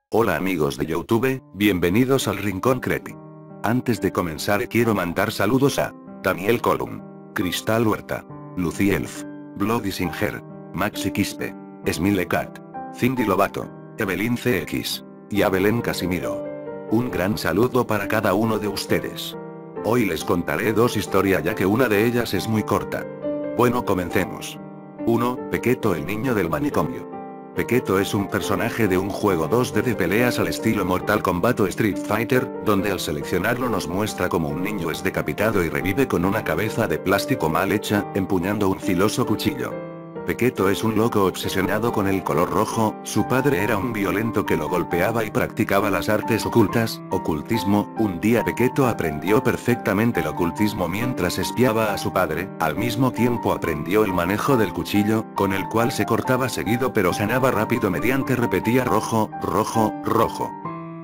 Hola amigos de YouTube, bienvenidos al Rincón Creepy. Antes de comenzar quiero mandar saludos a Daniel Colum, Cristal Huerta, Lucy Elf, Bloody Singer, Maxi Quispe, Smile Cat, Cindy Lobato, Evelyn CX y a Belén Casimiro. Un gran saludo para cada uno de ustedes. Hoy les contaré dos historias ya que una de ellas es muy corta. Bueno, comencemos. 1. Pequeto, el niño del manicomio. Pequeto es un personaje de un juego 2D de peleas al estilo Mortal Kombat o Street Fighter, donde al seleccionarlo nos muestra como un niño es decapitado y revive con una cabeza de plástico mal hecha, empuñando un filoso cuchillo. Pequeto es un loco obsesionado con el color rojo, su padre era un violento que lo golpeaba y practicaba las artes ocultas, ocultismo. Un día Pequeto aprendió perfectamente el ocultismo mientras espiaba a su padre, al mismo tiempo aprendió el manejo del cuchillo, con el cual se cortaba seguido pero sanaba rápido mediante repetía rojo, rojo, rojo.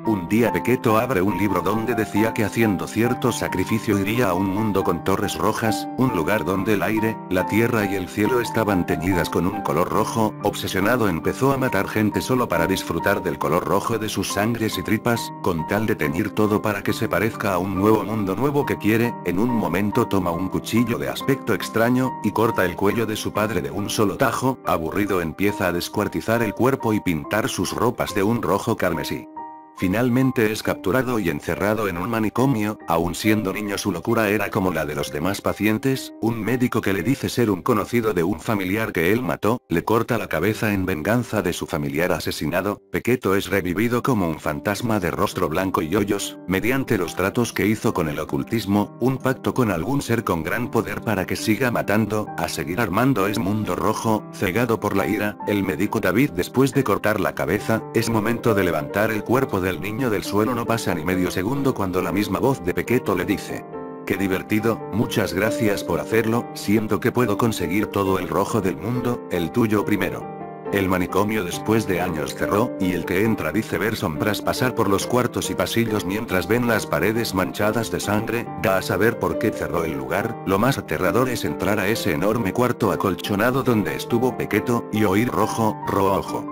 Un día Pequeto abre un libro donde decía que haciendo cierto sacrificio iría a un mundo con torres rojas, un lugar donde el aire, la tierra y el cielo estaban teñidas con un color rojo. Obsesionado empezó a matar gente solo para disfrutar del color rojo de sus sangres y tripas, con tal de teñir todo para que se parezca a un nuevo mundo nuevo que quiere. En un momento toma un cuchillo de aspecto extraño, y corta el cuello de su padre de un solo tajo. Aburrido empieza a descuartizar el cuerpo y pintar sus ropas de un rojo carmesí. Finalmente es capturado y encerrado en un manicomio. Aún siendo niño su locura era como la de los demás pacientes. Un médico que le dice ser un conocido de un familiar que él mató, le corta la cabeza en venganza de su familiar asesinado. Pequeto es revivido como un fantasma de rostro blanco y hoyos, mediante los tratos que hizo con el ocultismo, un pacto con algún ser con gran poder para que siga matando, a seguir armando ese mundo rojo. Cegado por la ira, el médico David después de cortar la cabeza, es momento de levantar el cuerpo del niño del suelo. No pasa ni medio segundo cuando la misma voz de Pequeto le dice: "Qué divertido, muchas gracias por hacerlo, siento que puedo conseguir todo el rojo del mundo, el tuyo primero". El manicomio después de años cerró, y el que entra dice ver sombras pasar por los cuartos y pasillos mientras ven las paredes manchadas de sangre. Da a saber por qué cerró el lugar. Lo más aterrador es entrar a ese enorme cuarto acolchonado donde estuvo Pequeto, y oír rojo, rojo,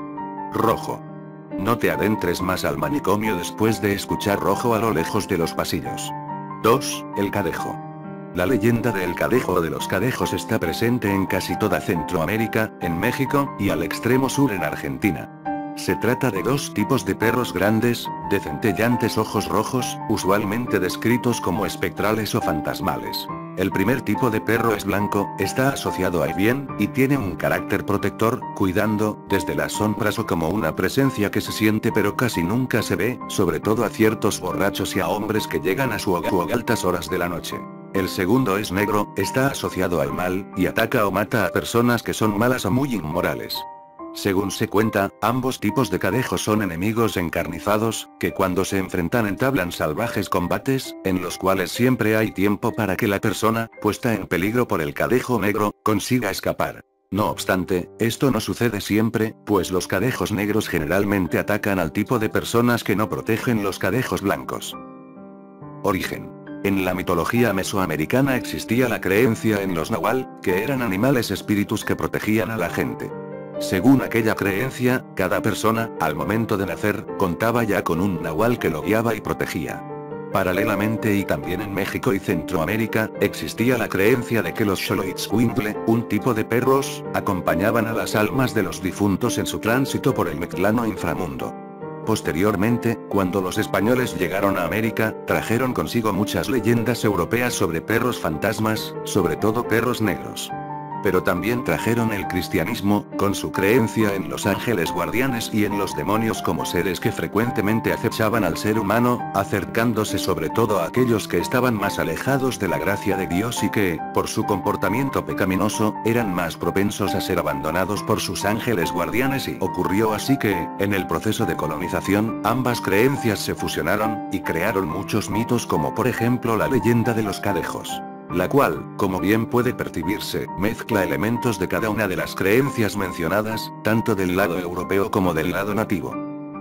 rojo. No te adentres más al manicomio después de escuchar rojo a lo lejos de los pasillos. 2. El Cadejo. La leyenda de El Cadejo o de los Cadejos está presente en casi toda Centroamérica, en México, y al extremo sur en Argentina. Se trata de dos tipos de perros grandes, de centellantes ojos rojos, usualmente descritos como espectrales o fantasmales. El primer tipo de perro es blanco, está asociado al bien, y tiene un carácter protector, cuidando, desde las sombras o como una presencia que se siente pero casi nunca se ve, sobre todo a ciertos borrachos y a hombres que llegan a su hogar a altas horas de la noche. El segundo es negro, está asociado al mal, y ataca o mata a personas que son malas o muy inmorales. Según se cuenta, ambos tipos de cadejos son enemigos encarnizados, que cuando se enfrentan entablan salvajes combates, en los cuales siempre hay tiempo para que la persona, puesta en peligro por el cadejo negro, consiga escapar. No obstante, esto no sucede siempre, pues los cadejos negros generalmente atacan al tipo de personas que no protegen los cadejos blancos. Origen. En la mitología mesoamericana existía la creencia en los nahual, que eran animales espíritus que protegían a la gente. Según aquella creencia, cada persona, al momento de nacer, contaba ya con un nahual que lo guiaba y protegía. Paralelamente y también en México y Centroamérica, existía la creencia de que los Xoloitzcuintle, un tipo de perros, acompañaban a las almas de los difuntos en su tránsito por el Mictlano inframundo. Posteriormente, cuando los españoles llegaron a América, trajeron consigo muchas leyendas europeas sobre perros fantasmas, sobre todo perros negros. Pero también trajeron el cristianismo, con su creencia en los ángeles guardianes y en los demonios como seres que frecuentemente acechaban al ser humano, acercándose sobre todo a aquellos que estaban más alejados de la gracia de Dios y que, por su comportamiento pecaminoso, eran más propensos a ser abandonados por sus ángeles guardianes. Y ocurrió así que, en el proceso de colonización, ambas creencias se fusionaron, y crearon muchos mitos como por ejemplo la leyenda de los cadejos, la cual, como bien puede percibirse, mezcla elementos de cada una de las creencias mencionadas, tanto del lado europeo como del lado nativo.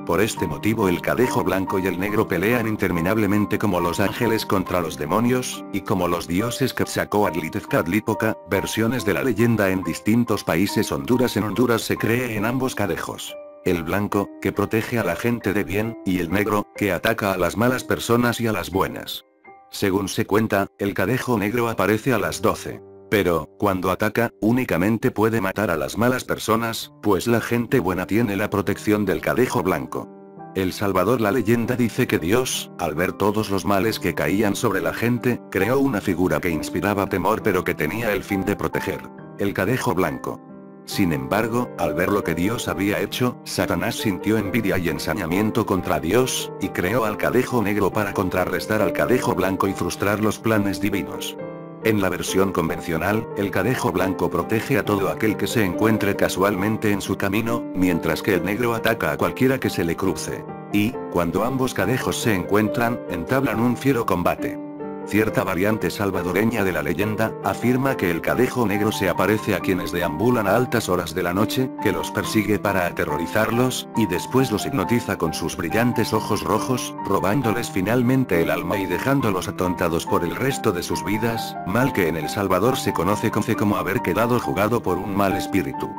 Por este motivo el cadejo blanco y el negro pelean interminablemente como los ángeles contra los demonios, y como los dioses Quetzalcóatl y Tezcatlipoca, versiones de la leyenda en distintos países. En Honduras se cree en ambos cadejos. el blanco, que protege a la gente de bien, y el negro, que ataca a las malas personas y a las buenas. Según se cuenta, el cadejo negro aparece a las 12. Pero, cuando ataca, únicamente puede matar a las malas personas, pues la gente buena tiene la protección del cadejo blanco. El Salvador, la leyenda dice que Dios, al ver todos los males que caían sobre la gente, creó una figura que inspiraba temor pero que tenía el fin de proteger. El cadejo blanco. Sin embargo, al ver lo que Dios había hecho, Satanás sintió envidia y ensañamiento contra Dios, y creó al cadejo negro para contrarrestar al cadejo blanco y frustrar los planes divinos. En la versión convencional, el cadejo blanco protege a todo aquel que se encuentre casualmente en su camino, mientras que el negro ataca a cualquiera que se le cruce. Y, cuando ambos cadejos se encuentran, entablan un fiero combate. Cierta variante salvadoreña de la leyenda, afirma que el cadejo negro se aparece a quienes deambulan a altas horas de la noche, que los persigue para aterrorizarlos, y después los hipnotiza con sus brillantes ojos rojos, robándoles finalmente el alma y dejándolos atontados por el resto de sus vidas, mal que en El Salvador se conoce como haber quedado jugado por un mal espíritu.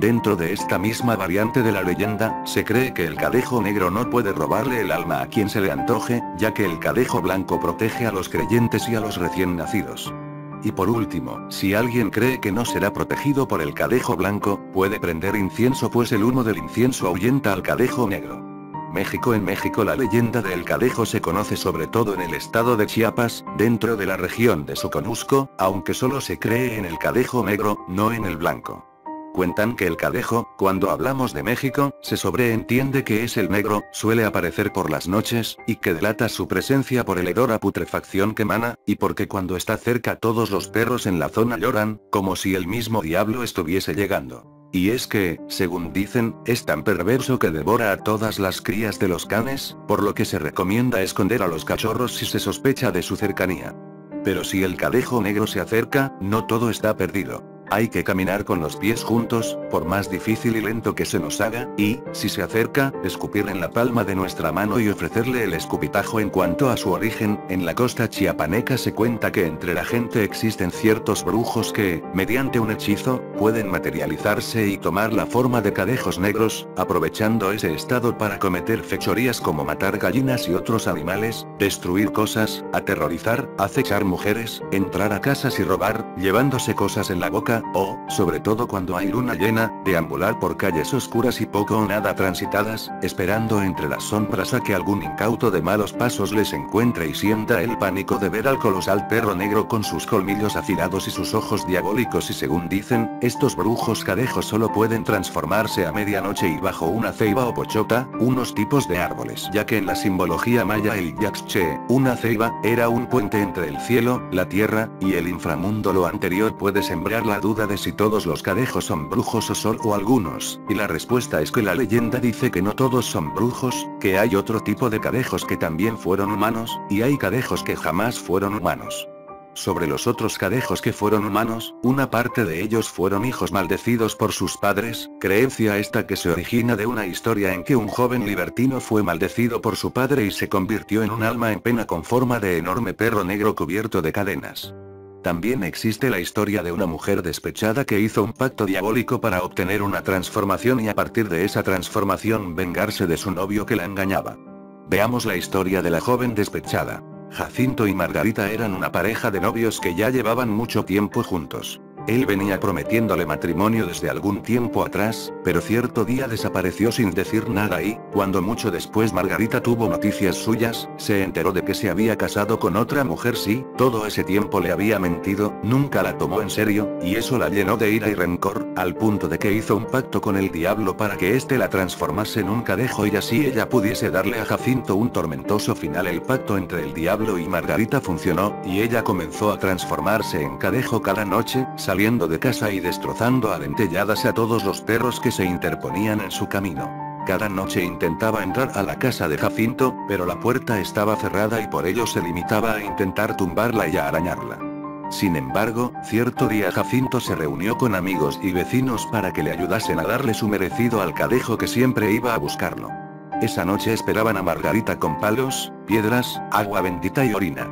Dentro de esta misma variante de la leyenda, se cree que el cadejo negro no puede robarle el alma a quien se le antoje, ya que el cadejo blanco protege a los creyentes y a los recién nacidos. Y por último, si alguien cree que no será protegido por el cadejo blanco, puede prender incienso pues el humo del incienso ahuyenta al cadejo negro. México. En México la leyenda del cadejo se conoce sobre todo en el estado de Chiapas, dentro de la región de Soconusco, aunque solo se cree en el cadejo negro, no en el blanco. Cuentan que el cadejo, cuando hablamos de México, se sobreentiende que es el negro, suele aparecer por las noches, y que delata su presencia por el hedor a putrefacción que emana, y porque cuando está cerca todos los perros en la zona lloran, como si el mismo diablo estuviese llegando. Y es que, según dicen, es tan perverso que devora a todas las crías de los canes, por lo que se recomienda esconder a los cachorros si se sospecha de su cercanía. Pero si el cadejo negro se acerca, no todo está perdido. Hay que caminar con los pies juntos, por más difícil y lento que se nos haga, y, si se acerca, escupir en la palma de nuestra mano y ofrecerle el escupitajo. En cuanto a su origen, en la costa chiapaneca se cuenta que entre la gente existen ciertos brujos que, mediante un hechizo, pueden materializarse y tomar la forma de cadejos negros, aprovechando ese estado para cometer fechorías como matar gallinas y otros animales, destruir cosas, aterrorizar, acechar mujeres, entrar a casas y robar, llevándose cosas en la boca, o, sobre todo cuando hay luna llena, deambular por calles oscuras y poco o nada transitadas, esperando entre las sombras a que algún incauto de malos pasos les encuentre y sienta el pánico de ver al colosal perro negro con sus colmillos afilados y sus ojos diabólicos. Y según dicen, estos brujos cadejos solo pueden transformarse a medianoche y bajo una ceiba o pochota, unos tipos de árboles, ya que en la simbología maya el yaxche, una ceiba, era un puente entre el cielo, la tierra, y el inframundo. Lo anterior puede sembrar la duda de si todos los cadejos son brujos o solo algunos, y la respuesta es que la leyenda dice que no todos son brujos, que hay otro tipo de cadejos que también fueron humanos, y hay cadejos que jamás fueron humanos. Sobre los otros cadejos que fueron humanos, una parte de ellos fueron hijos maldecidos por sus padres, creencia esta que se origina de una historia en que un joven libertino fue maldecido por su padre y se convirtió en un alma en pena con forma de enorme perro negro cubierto de cadenas. También existe la historia de una mujer despechada que hizo un pacto diabólico para obtener una transformación y a partir de esa transformación vengarse de su novio que la engañaba. Veamos la historia de la joven despechada. Jacinto y Margarita eran una pareja de novios que ya llevaban mucho tiempo juntos. Él venía prometiéndole matrimonio desde algún tiempo atrás, pero cierto día desapareció sin decir nada y, cuando mucho después Margarita tuvo noticias suyas, se enteró de que se había casado con otra mujer. Sí, todo ese tiempo le había mentido, nunca la tomó en serio, y eso la llenó de ira y rencor, al punto de que hizo un pacto con el diablo para que éste la transformase en un cadejo y así ella pudiese darle a Jacinto un tormentoso final. El pacto entre el diablo y Margarita funcionó, y ella comenzó a transformarse en cadejo cada noche, saliendo de casa y destrozando a dentelladas a todos los perros que se interponían en su camino. Cada noche intentaba entrar a la casa de Jacinto, pero la puerta estaba cerrada y por ello se limitaba a intentar tumbarla y a arañarla. Sin embargo, cierto día Jacinto se reunió con amigos y vecinos para que le ayudasen a darle su merecido al cadejo que siempre iba a buscarlo. Esa noche esperaban a Margarita con palos, piedras, agua bendita y orina.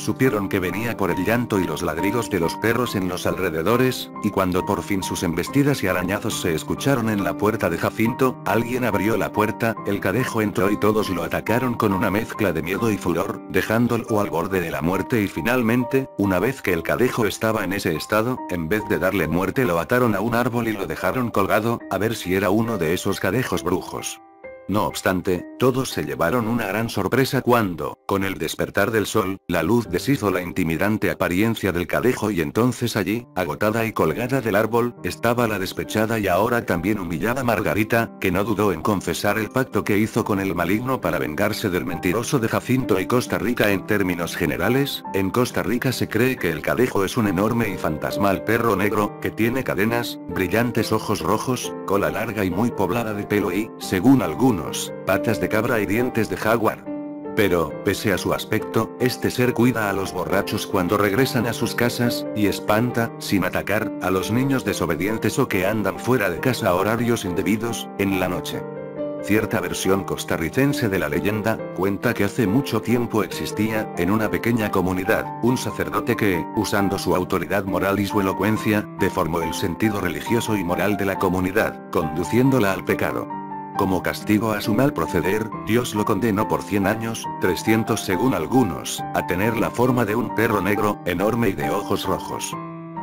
supieron que venía por el llanto y los ladridos de los perros en los alrededores, y cuando por fin sus embestidas y arañazos se escucharon en la puerta de Jacinto, alguien abrió la puerta, el cadejo entró y todos lo atacaron con una mezcla de miedo y furor, dejándolo al borde de la muerte y finalmente, una vez que el cadejo estaba en ese estado, en vez de darle muerte lo ataron a un árbol y lo dejaron colgado, a ver si era uno de esos cadejos brujos. No obstante, todos se llevaron una gran sorpresa cuando, con el despertar del sol, la luz deshizo la intimidante apariencia del cadejo y entonces allí, agotada y colgada del árbol, estaba la despechada y ahora también humillada Margarita, que no dudó en confesar el pacto que hizo con el maligno para vengarse del mentiroso de Jacinto y Costa Rica. En términos generales, en Costa Rica se cree que el cadejo es un enorme y fantasmal perro negro, que tiene cadenas, brillantes ojos rojos, cola larga y muy poblada de pelo y, según algunos, patas de cabra y dientes de jaguar. Pero, pese a su aspecto, este ser cuida a los borrachos cuando regresan a sus casas, y espanta, sin atacar, a los niños desobedientes o que andan fuera de casa a horarios indebidos, en la noche. Cierta versión costarricense de la leyenda, cuenta que hace mucho tiempo existía, en una pequeña comunidad, un sacerdote que, usando su autoridad moral y su elocuencia, deformó el sentido religioso y moral de la comunidad, conduciéndola al pecado. Como castigo a su mal proceder, Dios lo condenó por 100 años, 300 según algunos, a tener la forma de un perro negro, enorme y de ojos rojos.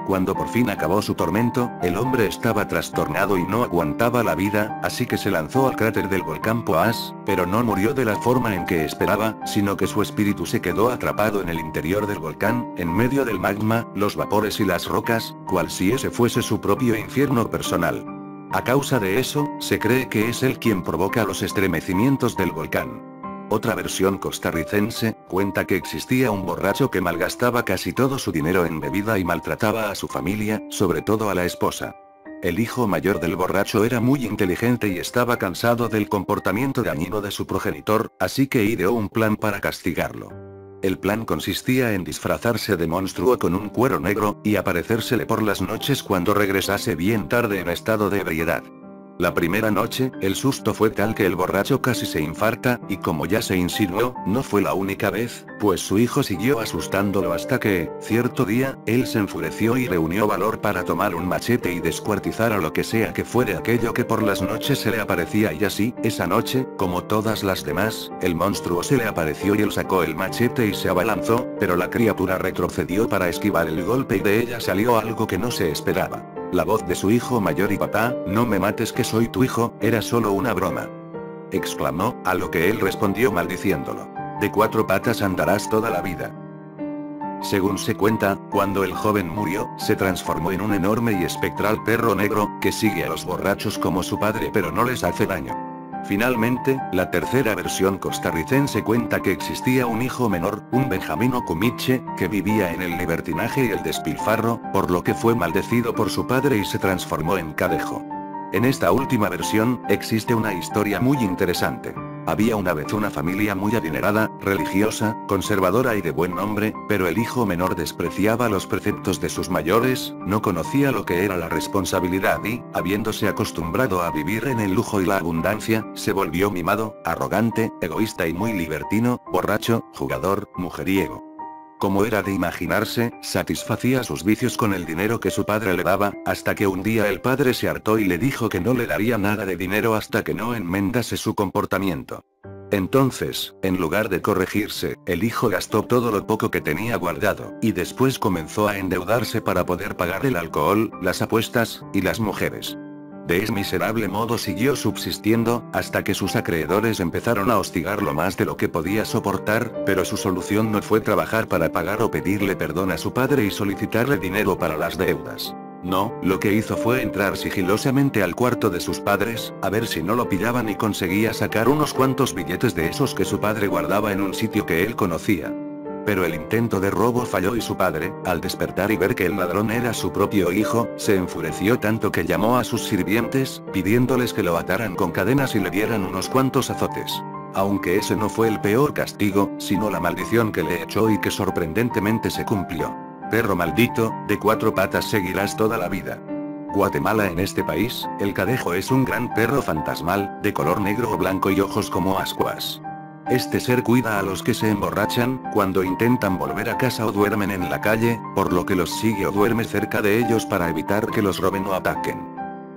Cuando por fin acabó su tormento, el hombre estaba trastornado y no aguantaba la vida, así que se lanzó al cráter del volcán Poás, pero no murió de la forma en que esperaba, sino que su espíritu se quedó atrapado en el interior del volcán, en medio del magma, los vapores y las rocas, cual si ese fuese su propio infierno personal. A causa de eso, se cree que es él quien provoca los estremecimientos del volcán. Otra versión costarricense, cuenta que existía un borracho que malgastaba casi todo su dinero en bebida y maltrataba a su familia, sobre todo a la esposa. El hijo mayor del borracho era muy inteligente y estaba cansado del comportamiento dañino de su progenitor, así que ideó un plan para castigarlo. El plan consistía en disfrazarse de monstruo con un cuero negro, y aparecérsele por las noches cuando regresase bien tarde en estado de ebriedad. La primera noche, el susto fue tal que el borracho casi se infarta, y como ya se insinuó, no fue la única vez, pues su hijo siguió asustándolo hasta que, cierto día, él se enfureció y reunió valor para tomar un machete y descuartizar a lo que sea que fuere aquello que por las noches se le aparecía y así, esa noche, como todas las demás, el monstruo se le apareció y él sacó el machete y se abalanzó, pero la criatura retrocedió para esquivar el golpe y de ella salió algo que no se esperaba. La voz de su hijo mayor y papá, no me mates que soy tu hijo, era solo una broma. Exclamó, a lo que él respondió maldiciéndolo. De 4 patas andarás toda la vida. Según se cuenta, cuando el joven murió, se transformó en un enorme y espectral perro negro, que sigue a los borrachos como su padre pero no les hace daño. Finalmente, la tercera versión costarricense cuenta que existía un hijo menor, un Benjamino Cumiche, que vivía en el libertinaje y el despilfarro, por lo que fue maldecido por su padre y se transformó en cadejo. En esta última versión, existe una historia muy interesante. Había una vez una familia muy adinerada, religiosa, conservadora y de buen nombre, pero el hijo menor despreciaba los preceptos de sus mayores, no conocía lo que era la responsabilidad y, habiéndose acostumbrado a vivir en el lujo y la abundancia, se volvió mimado, arrogante, egoísta y muy libertino, borracho, jugador, mujeriego. Como era de imaginarse, satisfacía sus vicios con el dinero que su padre le daba, hasta que un día el padre se hartó y le dijo que no le daría nada de dinero hasta que no enmendase su comportamiento. Entonces, en lugar de corregirse, el hijo gastó todo lo poco que tenía guardado, y después comenzó a endeudarse para poder pagar el alcohol, las apuestas, y las mujeres. De ese miserable modo siguió subsistiendo, hasta que sus acreedores empezaron a hostigarlo más de lo que podía soportar, pero su solución no fue trabajar para pagar o pedirle perdón a su padre y solicitarle dinero para las deudas. No, lo que hizo fue entrar sigilosamente al cuarto de sus padres, a ver si no lo pillaban y conseguía sacar unos cuantos billetes de esos que su padre guardaba en un sitio que él conocía. Pero el intento de robo falló y su padre, al despertar y ver que el ladrón era su propio hijo, se enfureció tanto que llamó a sus sirvientes, pidiéndoles que lo ataran con cadenas y le dieran unos cuantos azotes. Aunque ese no fue el peor castigo, sino la maldición que le echó y que sorprendentemente se cumplió. Perro maldito, de 4 patas seguirás toda la vida. Guatemala. En este país, el cadejo es un gran perro fantasmal, de color negro o blanco y ojos como ascuas. Este ser cuida a los que se emborrachan, cuando intentan volver a casa o duermen en la calle, por lo que los sigue o duerme cerca de ellos para evitar que los roben o ataquen.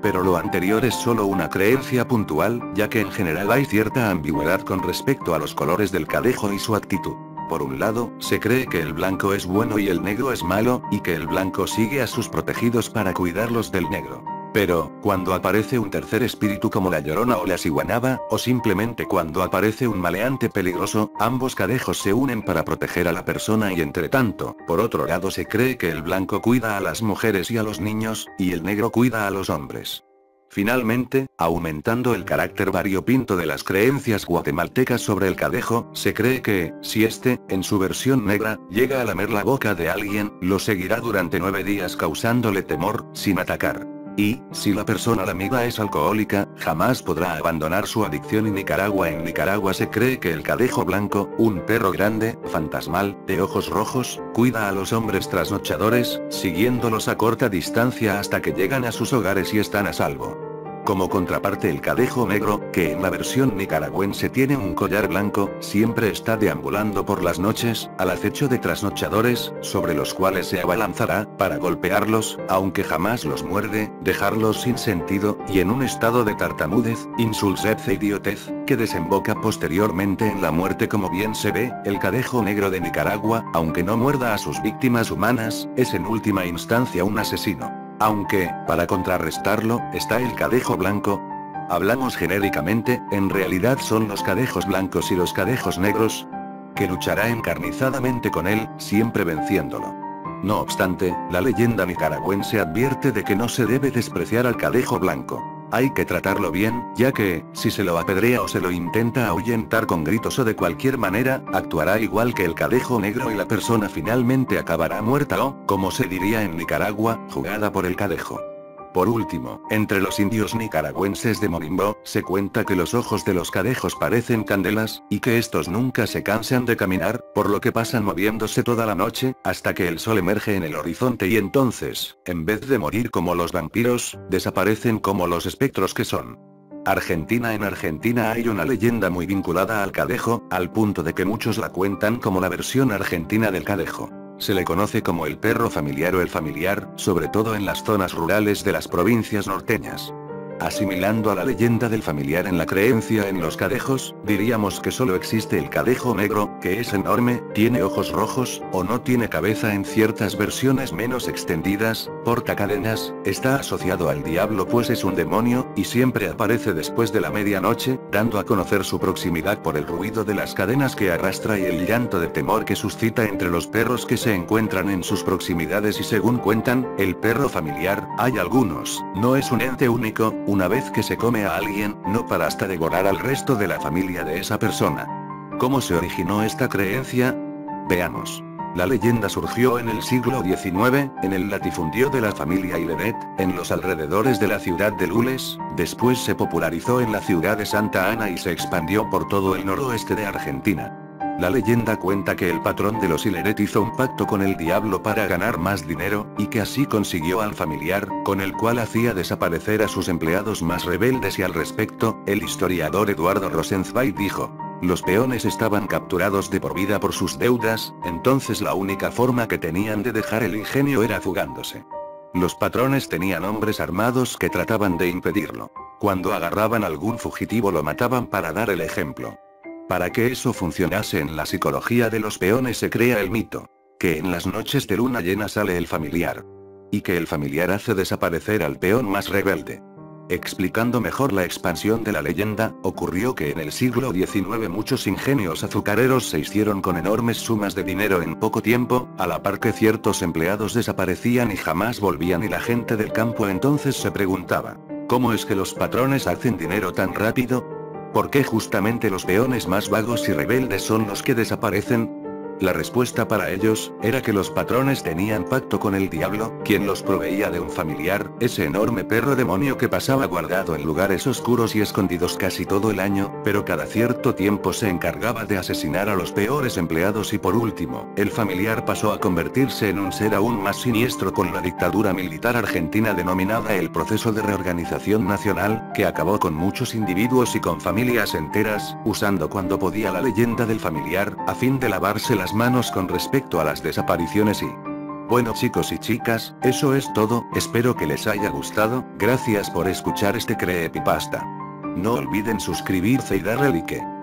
Pero lo anterior es solo una creencia puntual, ya que en general hay cierta ambigüedad con respecto a los colores del cadejo y su actitud. Por un lado, se cree que el blanco es bueno y el negro es malo, y que el blanco sigue a sus protegidos para cuidarlos del negro. Pero, cuando aparece un tercer espíritu como la Llorona o la Siguanaba, o simplemente cuando aparece un maleante peligroso, ambos cadejos se unen para proteger a la persona y entre tanto, por otro lado se cree que el blanco cuida a las mujeres y a los niños, y el negro cuida a los hombres. Finalmente, aumentando el carácter variopinto de las creencias guatemaltecas sobre el cadejo, se cree que, si este, en su versión negra, llega a lamer la boca de alguien, lo seguirá durante 9 días causándole temor, sin atacar. Y, si la persona lamida es alcohólica, jamás podrá abandonar su adicción. En Nicaragua se cree que el cadejo blanco, un perro grande, fantasmal, de ojos rojos, cuida a los hombres trasnochadores, siguiéndolos a corta distancia hasta que llegan a sus hogares y están a salvo. Como contraparte, el cadejo negro, que en la versión nicaragüense tiene un collar blanco, siempre está deambulando por las noches, al acecho de trasnochadores, sobre los cuales se abalanzará, para golpearlos, aunque jamás los muerde, dejarlos sin sentido, y en un estado de tartamudez, insulsez e idiotez, que desemboca posteriormente en la muerte. Como bien se ve, el cadejo negro de Nicaragua, aunque no muerda a sus víctimas humanas, es en última instancia un asesino. Aunque, para contrarrestarlo, está el cadejo blanco. Hablamos genéricamente, en realidad son los cadejos blancos y los cadejos negros, que luchará encarnizadamente con él, siempre venciéndolo. No obstante, la leyenda nicaragüense advierte de que no se debe despreciar al cadejo blanco. Hay que tratarlo bien, ya que, si se lo apedrea o se lo intenta ahuyentar con gritos o de cualquier manera, actuará igual que el cadejo negro y la persona finalmente acabará muerta o, como se diría en Nicaragua, jugada por el cadejo. Por último, entre los indios nicaragüenses de Morimbó, se cuenta que los ojos de los cadejos parecen candelas, y que estos nunca se cansan de caminar, por lo que pasan moviéndose toda la noche, hasta que el sol emerge en el horizonte y entonces, en vez de morir como los vampiros, desaparecen como los espectros que son. En Argentina hay una leyenda muy vinculada al cadejo, al punto de que muchos la cuentan como la versión argentina del cadejo. Se le conoce como el perro familiar o el familiar, sobre todo en las zonas rurales de las provincias norteñas. Asimilando a la leyenda del familiar en la creencia en los cadejos, diríamos que solo existe el cadejo negro, que es enorme, tiene ojos rojos, o no tiene cabeza en ciertas versiones menos extendidas, porta cadenas, está asociado al diablo pues es un demonio, y siempre aparece después de la medianoche, dando a conocer su proximidad por el ruido de las cadenas que arrastra y el llanto de temor que suscita entre los perros que se encuentran en sus proximidades. Y según cuentan, el perro familiar, hay algunos, no es un ente único. Una vez que se come a alguien, no para hasta devorar al resto de la familia de esa persona. ¿Cómo se originó esta creencia? Veamos. La leyenda surgió en el siglo XIX, en el latifundio de la familia Iledet, en los alrededores de la ciudad de Lules, después se popularizó en la ciudad de Santa Ana y se expandió por todo el noroeste de Argentina. La leyenda cuenta que el patrón de los Iledet hizo un pacto con el diablo para ganar más dinero, y que así consiguió al familiar, con el cual hacía desaparecer a sus empleados más rebeldes. Y al respecto, el historiador Eduardo Rosenzweig dijo: los peones estaban capturados de por vida por sus deudas, entonces la única forma que tenían de dejar el ingenio era fugándose. Los patrones tenían hombres armados que trataban de impedirlo. Cuando agarraban algún fugitivo lo mataban para dar el ejemplo. Para que eso funcionase en la psicología de los peones se crea el mito, que en las noches de luna llena sale el familiar. Y que el familiar hace desaparecer al peón más rebelde. Explicando mejor la expansión de la leyenda, ocurrió que en el siglo XIX muchos ingenios azucareros se hicieron con enormes sumas de dinero en poco tiempo, a la par que ciertos empleados desaparecían y jamás volvían, y la gente del campo entonces se preguntaba: ¿cómo es que los patrones hacen dinero tan rápido? ¿Por qué justamente los peones más vagos y rebeldes son los que desaparecen? La respuesta para ellos, era que los patrones tenían pacto con el diablo, quien los proveía de un familiar, ese enorme perro demonio que pasaba guardado en lugares oscuros y escondidos casi todo el año, pero cada cierto tiempo se encargaba de asesinar a los peores empleados y por último, el familiar pasó a convertirse en un ser aún más siniestro con la dictadura militar argentina denominada el Proceso de Reorganización Nacional, que acabó con muchos individuos y con familias enteras, usando cuando podía la leyenda del familiar, a fin de lavarse las manos con respecto a las desapariciones y... Bueno chicos y chicas, eso es todo, espero que les haya gustado, gracias por escuchar este creepypasta. No olviden suscribirse y darle like.